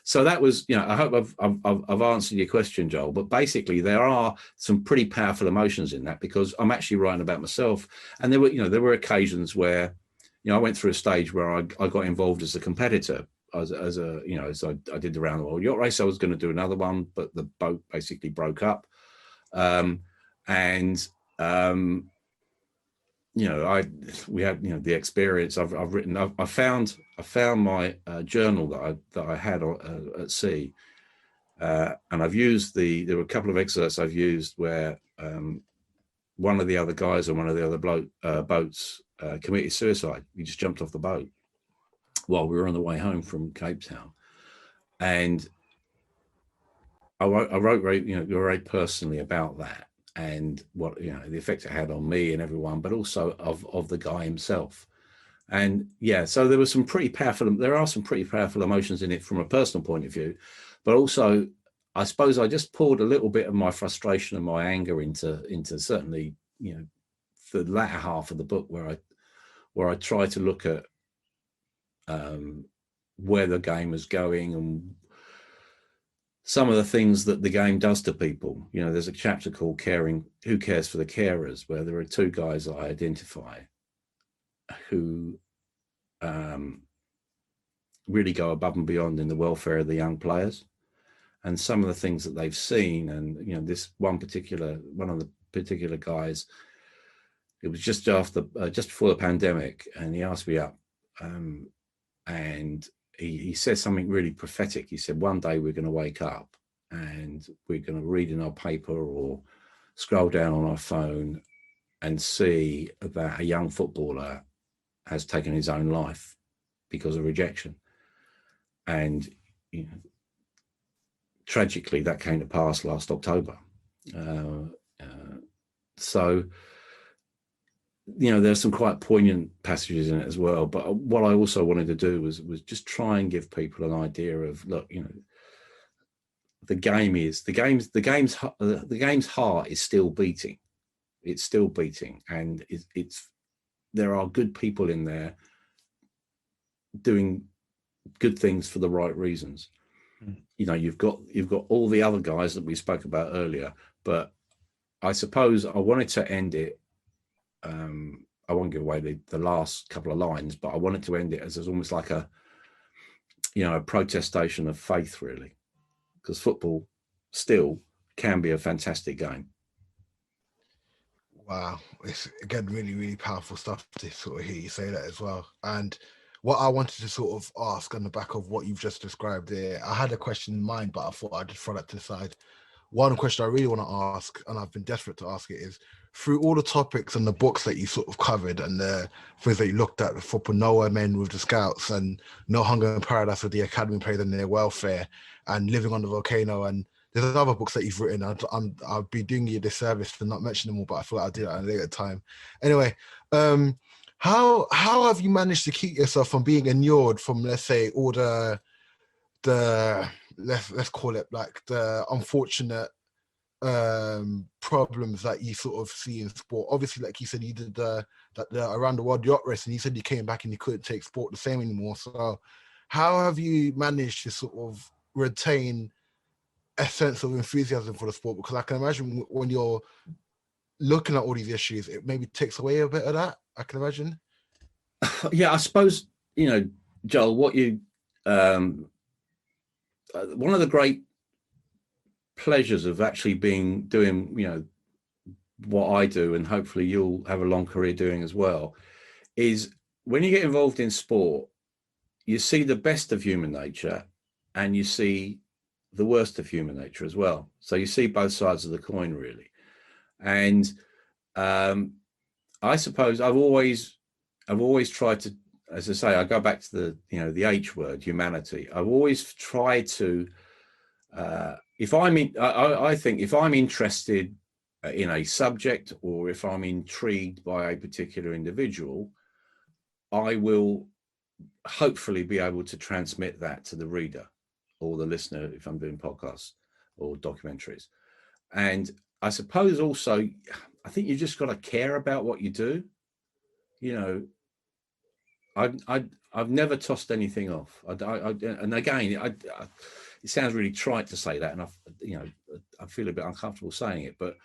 So that was, I hope I've answered your question, Joel, but basically there are some pretty powerful emotions in that, because I'm actually writing about myself, and there were occasions where I went through a stage where I got involved as a competitor, as I did the round the world yacht race. I was going to do another one, but the boat basically broke up, we had the experience. I've written. I found my journal that I had at sea, and I've used there were a couple of excerpts I've used where one of the other guys on one of the other boats committed suicide. He just jumped off the boat while we were on the way home from Cape Town, and I wrote very personally about that, and what the effect it had on me and everyone, but also of the guy himself. And so there are some pretty powerful emotions in it from a personal point of view, but also I suppose I just poured a little bit of my frustration and my anger into certainly the latter half of the book, where I try to look at where the game is going and some of the things that the game does to people. There's a chapter called Who Cares for the Carers, where there are 2 guys that I identify who really go above and beyond in the welfare of the young players, and some of the things that they've seen. And this one of the particular guys, it was just before the pandemic, and he asked me up and he says something really prophetic. He said, one day we're going to wake up and we're going to read in our paper or scroll down on our phone and see that a young footballer has taken his own life because of rejection. And tragically, that came to pass last October. So, there's some quite poignant passages in it as well. But what I also wanted to do was just try and give people an idea of, look, the game's heart is still beating. It's still beating, and there are good people in there doing good things for the right reasons. You've got all the other guys that we spoke about earlier, but I suppose I wanted to end it. I won't give away the last couple of lines, but I wanted to end it as almost like a protestation of faith, really, because football still can be a fantastic game. Wow, it's again really, really powerful stuff to sort of hear you say that as well. And what I wanted to sort of ask on the back of what you've just described there, I had a question in mind, but I thought I'd just throw that to the side. One question I really want to ask, and I've been desperate to ask it, is through all the topics and the books that you sort of covered and the things that you looked at, the football Nowhere Men with the Scouts and No Hunger in Paradise with the Academy Players and Their Welfare and Living on the Volcano, and there's other books that you've written. I'll be doing you a disservice for not mentioning them all, but I thought I'll do that at a later time. Anyway, how have you managed to keep yourself from being inured from, let's say, all the let's call it like the unfortunate problems that you sort of see in sport? Obviously, like you said, you did the around the world yacht race, and you said you came back and you couldn't take sport the same anymore. So how have you managed to sort of retain a sense of enthusiasm for the sport? Because I can imagine when you're looking at all these issues, it maybe takes away a bit of that, I can imagine. Yeah, I suppose, Joel, what you one of the great pleasures of actually doing what I do, and hopefully you'll have a long career doing as well, is when you get involved in sport, you see the best of human nature and you see the worst of human nature as well. So you see both sides of the coin, really. And I suppose I've always tried to, as I say, I go back to the H word, humanity. I've always tried to, I think if I'm interested in a subject, or if I'm intrigued by a particular individual, I will hopefully be able to transmit that to the reader or the listener if I'm doing podcasts or documentaries. And I suppose also, I think you just got to care about what you do. I've never tossed anything off. And again, it sounds really trite to say that, and I feel a bit uncomfortable saying it, but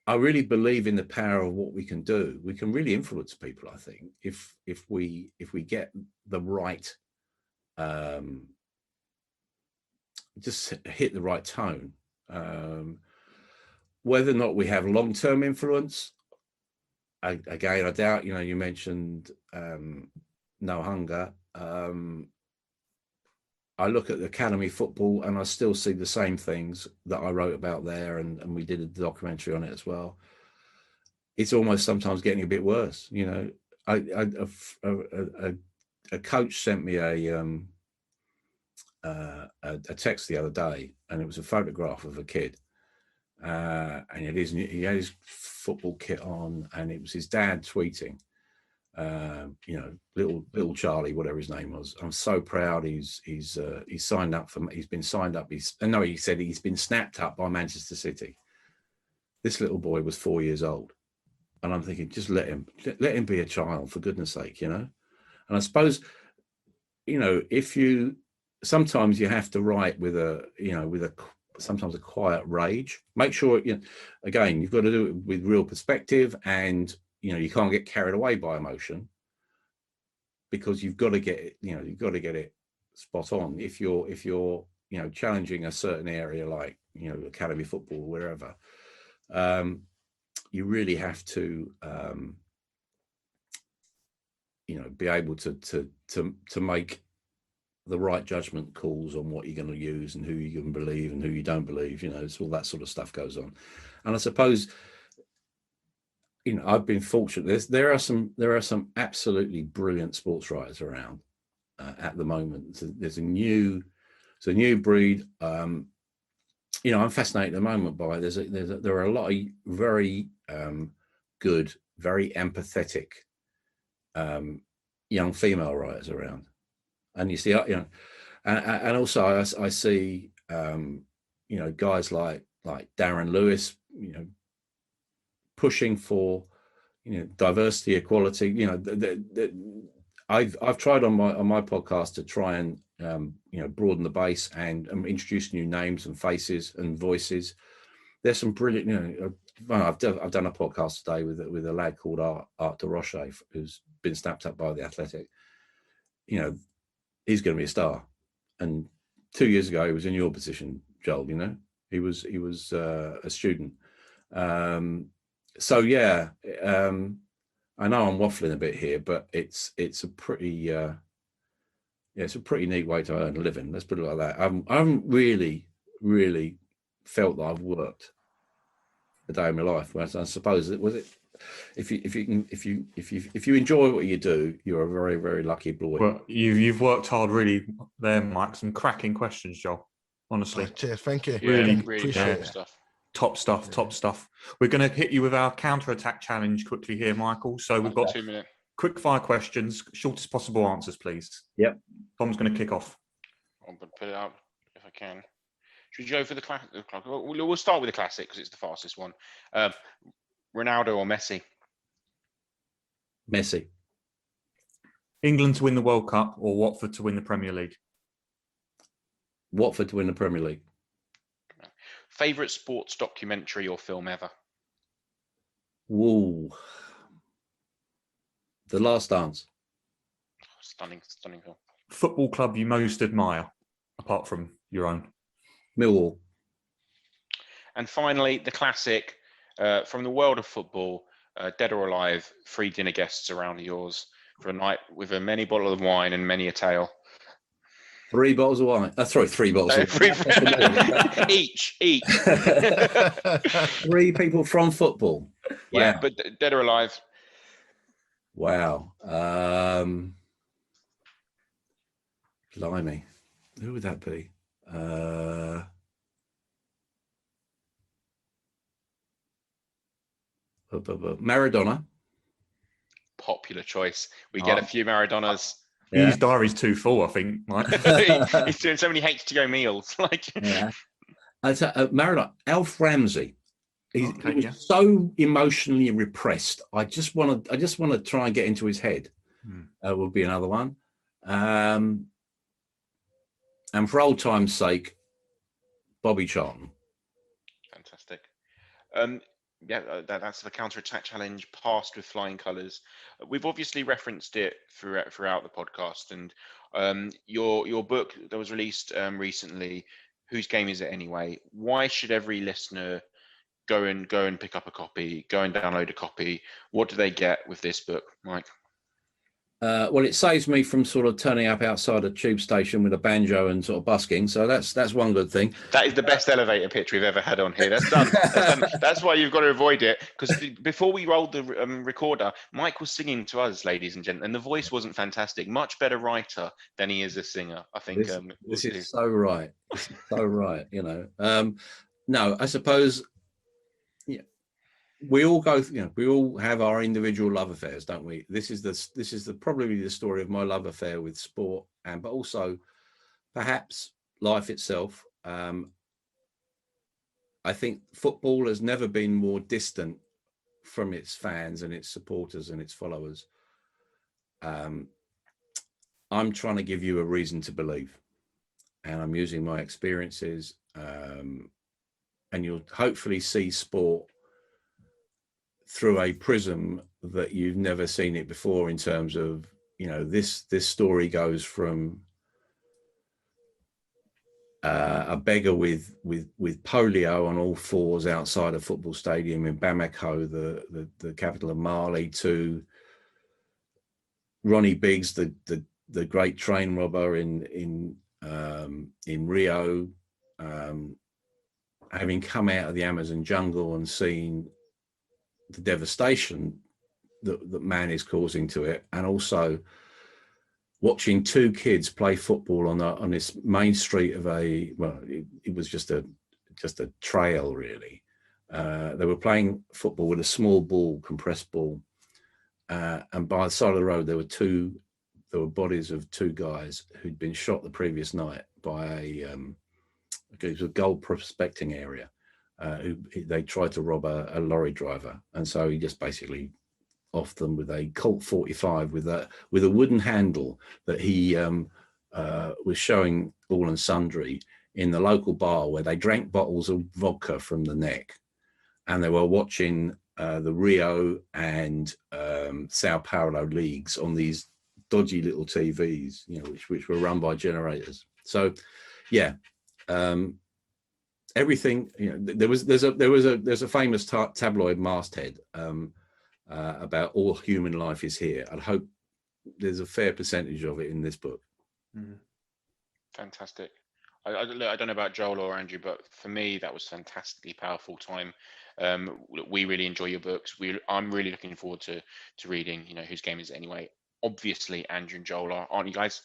I really believe in the power of what we can do. We can really influence people, I think, if we get the right, just hit the right tone. Whether or not we have long-term influence, again, I doubt. You mentioned No Hunger. I look at the academy football and I still see the same things that I wrote about there, and we did a documentary on it as well. It's almost sometimes getting a bit worse. A coach sent me a text the other day, and it was a photograph of a kid, and he had his football kit on, and it was his dad tweeting. Little Charlie, whatever his name was. I'm so proud. He's signed up for. He's been signed up. He said he's been snapped up by Manchester City. This little boy was 4 years old, and I'm thinking, just let him be a child, for goodness sake, And I suppose, sometimes you have to write with sometimes a quiet rage. Make sure, again, you've got to do it with real perspective, and you can't get carried away by emotion, because you've got to get it spot on. If you're challenging a certain area like academy football or wherever, you really have to be able to make the right judgment calls on what you're going to use and who you can believe and who you don't believe. It's all that sort of stuff goes on. And I suppose, I've been fortunate. There are some absolutely brilliant sports writers around at the moment. There's a new breed. I'm fascinated at the moment by there are a lot of very good, very empathetic young female writers around, and you see, and also I see guys like Darren Lewis, pushing for diversity, equality. I've tried on my podcast to try and broaden the base and introduce new names and faces and voices. There's some brilliant, I've done a podcast today with a lad called Art de Roche, who's been snapped up by The Athletic. He's going to be a star. And 2 years ago, he was in your position, Joel. He was a student. So yeah, I know I'm waffling a bit here, but it's a pretty it's a pretty neat way to earn a living. Let's put it like that. I haven't really felt that I've worked a day in my life. I suppose if you enjoy what you do, you're a very, very lucky boy. Well, you've worked hard really there, Mike. Some cracking questions, Joel. Honestly. Cheers, thank you. Really appreciate it. stuff. Top stuff. We're going to hit you with our counter-attack challenge quickly here, Michael. So we've got 2 minutes. Quick fire questions, shortest possible answers, please. Yep. Tom's going to kick off. I'm going to put it up if I can. Should you go for the classic? We'll start with the classic because it's the fastest one. Ronaldo or Messi? Messi. England to win the World Cup or Watford to win the Premier League? Watford to win the Premier League. Favorite sports documentary or film ever? Whoa. The Last Dance. Stunning film. Football club you most admire, apart from your own? Millwall. And finally, the classic from the world of football, dead or alive, 3 dinner guests around yours for a night with a many bottle of wine and many a tale. 3 bottles of wine. Sorry, 3 bottles of wine. each. 3 people from football. Wow. Yeah, but dead or alive. Wow. Blimey. Who would that be? Maradona. Popular choice. We get a few Maradonas. Yeah. His diary's too full, I think, Mike. He's doing so many HTO meals. Yeah. Maradona. Alf Ramsey. He was so emotionally repressed. I just want to try and get into his head. Would be another one. And for old time's sake, Bobby Charlton. Fantastic. That's the counter-attack challenge, passed with flying colours. We've obviously referenced it throughout the podcast, and your book that was released recently, Whose Game Is It Anyway? Why should every listener go and pick up a copy, go and download a copy? What do they get with this book, Mike? Well, it saves me from sort of turning up outside a tube station with a banjo and sort of busking. So that's one good thing. That is the best elevator pitch we've ever had on here. That's done. That's why you've got to avoid it. Because before we rolled the recorder, Mike was singing to us, ladies and gentlemen, and the voice wasn't fantastic. Much better writer than he is a singer, I think. This is so right. This is so right. No, I suppose. We all go, we all have our individual love affairs, don't we? This is probably the story of my love affair with sport, but also perhaps life itself. I think football has never been more distant from its fans and its supporters and its followers. I'm trying to give you a reason to believe, and I'm using my experiences, and you'll hopefully see sport through a prism that you've never seen it before, in terms of, this story goes from a beggar with polio on all fours outside a football stadium in Bamako, the capital of Mali, to Ronnie Biggs, the great train robber in Rio, having come out of the Amazon jungle and seen the devastation that man is causing to it, and also watching two kids play football on this main street of it was just a trail really. They were playing football with a small ball, compressed ball, and by the side of the road there were bodies of two guys who'd been shot the previous night by a gold prospecting area. They tried to rob a lorry driver, and so he just basically off them with a Colt 45 with a wooden handle that he was showing all and sundry in the local bar where they drank bottles of vodka from the neck, and they were watching the Rio and Sao Paulo leagues on these dodgy little TVs, which were run by generators. So, yeah, everything. There's a famous tabloid masthead about all human life is here. I'd hope there's a fair percentage of it in this book. Fantastic. I don't know about Joel or Andrew, but for me, that was fantastically powerful time. We really enjoy your books. I'm really looking forward to reading, Whose Game Is It Anyway? Obviously, Andrew and Joel aren't you guys?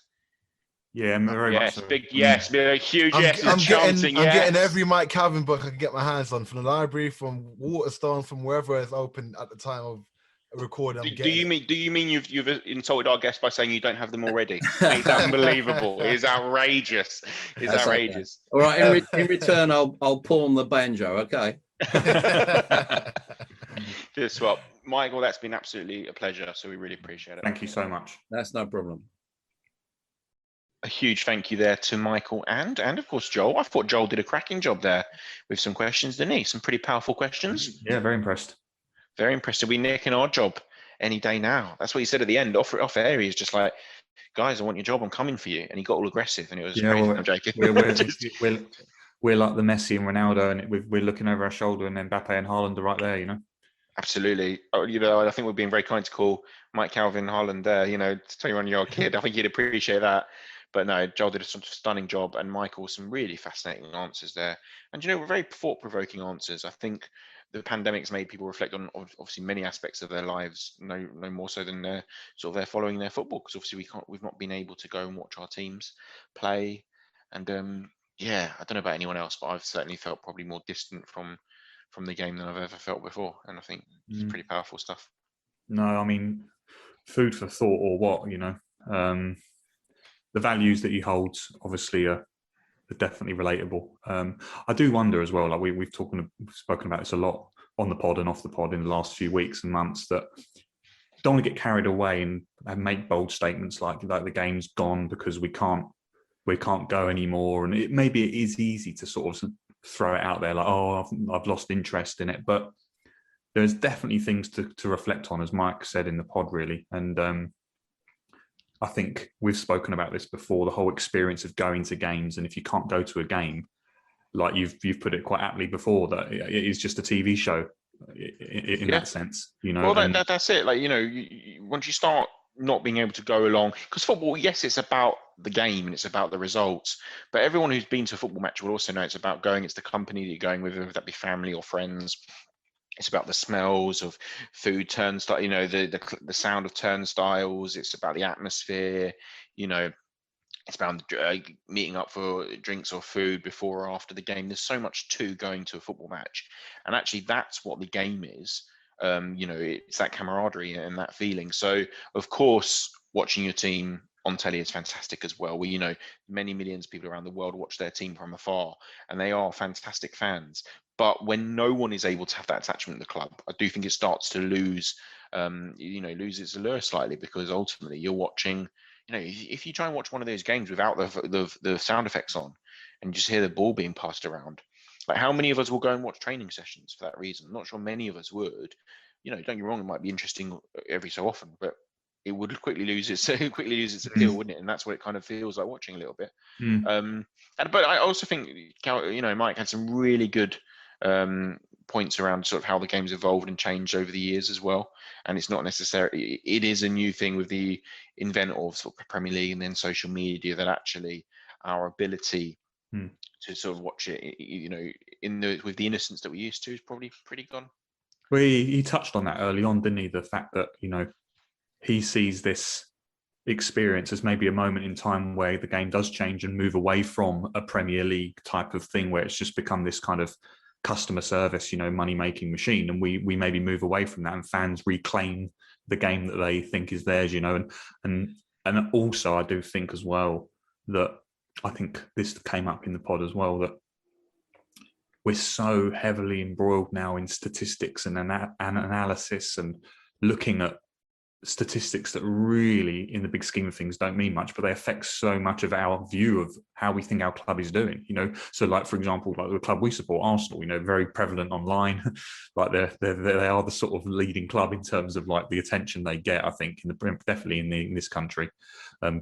Yeah, very much so. Big yes, big huge yes. I'm getting every Mike Calvin book I can get my hands on from the library, from Waterstone, from wherever it's open at the time of recording. Do you mean you've insulted our guest by saying you don't have them already? It's unbelievable. It's outrageous. It's outrageous. Okay. All right. In return, I'll pawn the banjo. Okay. Just swap, Michael. That's been absolutely a pleasure. So we really appreciate it. Thank you so much. That's no problem. A huge thank you there to Michael and of course Joel. I thought Joel did a cracking job there with some questions, didn't he? Some pretty powerful questions. Yeah, very impressed. Very impressed. Are we nicking our job any day now? That's what he said at the end. Off air, he's just like, guys, I want your job. I'm coming for you. And he got all aggressive, and it was crazy. I'm joking. We're like the Messi and Ronaldo, and we're looking over our shoulder, and then Mbappe and Haaland are right there, Absolutely. I think we're being very kind to call Mike Calvin Haaland there, 21-year-old kid. I think he'd appreciate that. But no, Joel did a stunning job, and Michael, some really fascinating answers there. And, very thought-provoking answers. I think the pandemic's made people reflect on obviously many aspects of their lives, no more so than they're following their football, because obviously we've not been able to go and watch our teams play. And I don't know about anyone else, but I've certainly felt probably more distant from the game than I've ever felt before. And I think it's pretty powerful stuff. No, I mean, food for thought or what, the values that he holds obviously are definitely relatable. I do wonder as well, like we've spoken about this a lot on the pod and off the pod in the last few weeks and months, that don't want to get carried away and make bold statements like the game's gone because we can't go anymore. And maybe it is easy to sort of throw it out there like, oh, I've lost interest in it, but there's definitely things to reflect on, as Mike said in the pod, really. And I think we've spoken about this before, the whole experience of going to games. And if you can't go to a game, like you've put it quite aptly before, that it is just a TV show in that sense, Well, that's it. Like, once you start not being able to go along, because football, yes, it's about the game and it's about the results, but everyone who's been to a football match will also know it's about going. It's the company that you're going with, whether that be family or friends. It's about the smells of food turnstile, the sound of turnstiles. It's about the atmosphere, it's about meeting up for drinks or food before or after the game. There's so much to going to a football match. And actually, that's what the game is. It's that camaraderie and that feeling. So, of course, watching your team on telly is fantastic as well. Many millions of people around the world watch their team from afar, and they are fantastic fans. But when no one is able to have that attachment to the club, I do think it starts to lose its allure slightly, because ultimately you're watching, if you try and watch one of those games without the sound effects on and just hear the ball being passed around, like how many of us will go and watch training sessions for that reason? I'm not sure many of us would. Don't get me wrong, it might be interesting every so often, but it would quickly lose its appeal, wouldn't it? And that's what it kind of feels like watching a little bit. But I also think, Mike had some really good points around sort of how the game's evolved and changed over the years as well. And it's not necessarily, it is a new thing with the invent of sort of Premier League and then social media, that actually our ability to sort of watch it, you know, with the innocence that we used to, is probably pretty gone. Well, he touched on that early on, didn't he? The fact that, you know, he sees this experience as maybe a moment in time where the game does change and move away from a Premier League type of thing where it's just become this kind of customer service, you know, money-making machine. And we maybe move away from that, and fans reclaim the game that they think is theirs, you know. And also I do think as well that, I think this came up in the pod as well, that we're so heavily embroiled now in statistics and analysis and looking at statistics that really, in the big scheme of things, don't mean much, but they affect so much of our view of how we think our club is doing, you know. So, like, for example, like the club we support, Arsenal, you know, very prevalent online. Like they are the sort of leading club in terms of like the attention they get, I think, definitely in this country,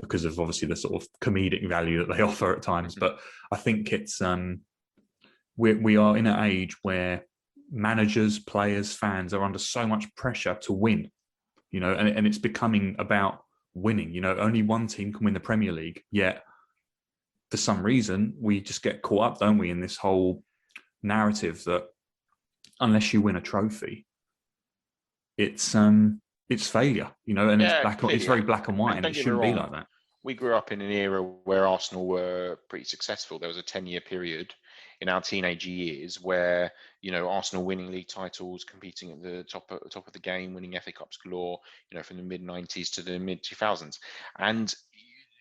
because of obviously the sort of comedic value that they offer at times. But I think it's we are in an age where managers, players, fans are under so much pressure to win. You know, and it's becoming about winning. You know, only one team can win the Premier League, yet for some reason we just get caught up, don't we, in this whole narrative that unless you win a trophy, it's failure. You know, and it's very black and white, and it shouldn't be like that. We grew up in an era where Arsenal were pretty successful. There was a 10-year period in our teenage years where, you know, Arsenal winning league titles, competing at the top of the game, winning FA Cups galore, you know, from the mid-90s to the mid-2000s. And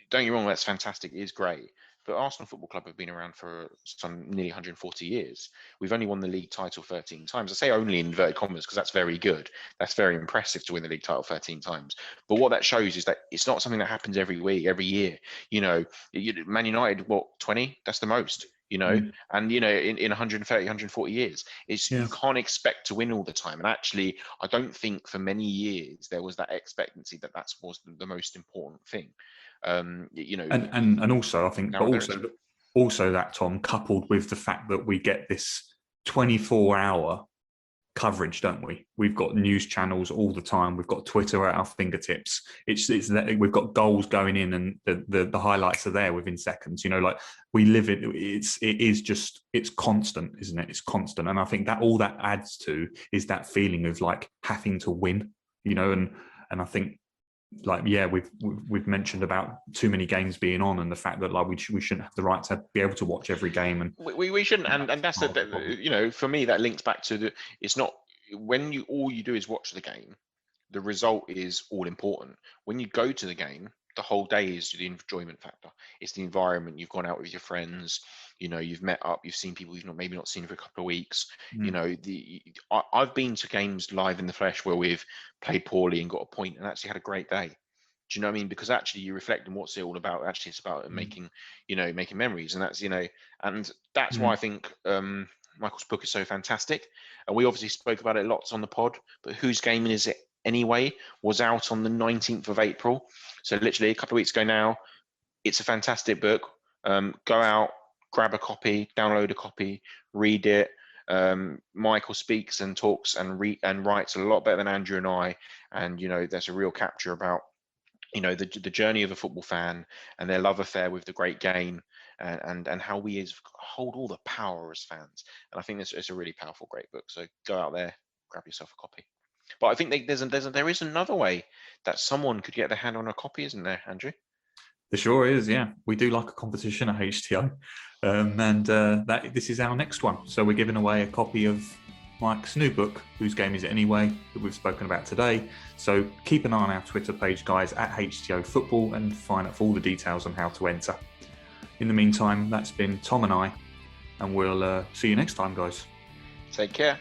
don't get me wrong, that's fantastic. It is great. But Arsenal Football Club have been around for some nearly 140 years. We've only won the league title 13 times. I say only in inverted commas because that's very good. That's very impressive to win the league title 13 times. But what that shows is that it's not something that happens every week, every year. You know, Man United, 20? That's the most. You know, and, you know, in 130, 140 years, you can't expect to win all the time. And actually, I don't think for many years there was that expectancy that was the most important thing. You know, and also I think, but also that, Tom, coupled with the fact that we get this 24-hour coverage, don't we? We've got news channels all the time. We've got Twitter at our fingertips. It's that we've got goals going in, and the highlights are there within seconds. You know, like we live it. It's constant, isn't it? It's constant, and I think that all that adds to is that feeling of like having to win. You know, and I think, like, yeah, we've mentioned about too many games being on, and the fact that like we shouldn't have the right to be able to watch every game, and we shouldn't, and that's you know, for me that links back to it's not when all you do is watch the game, the result is all important. When you go to the game, the whole day is the enjoyment factor. It's the environment. You've gone out with your friends, you know, you've met up, you've seen people you've maybe not seen for a couple of weeks. You know, I've been to games live in the flesh where we've played poorly and got a point and actually had a great day. Do you know what I mean? Because actually you reflect on what's it all about. Actually, it's about making memories, and that's, you know, and that's why I think Michael's book is so fantastic. And we obviously spoke about it lots on the pod, but Whose Game Is It Anyway was out on the 19th of April. So literally a couple of weeks ago now. It's a fantastic book. Go out, grab a copy, download a copy, read it. Michael speaks and talks and writes a lot better than Andrew and I. And, you know, there's a real capture about, you know, the journey of a football fan and their love affair with the great game, and how we hold all the power as fans. And I think it's a really powerful, great book. So go out there, grab yourself a copy. But I think there is another way that someone could get their hand on a copy, isn't there, Andrew? There sure is, yeah. We do like a competition at HTO, and this is our next one. So we're giving away a copy of Mike's new book, Whose Game Is It Anyway, that we've spoken about today. So keep an eye on our Twitter page, guys, at HTO Football, and find out all the details on how to enter. In the meantime, that's been Tom and I, and we'll see you next time, guys. Take care.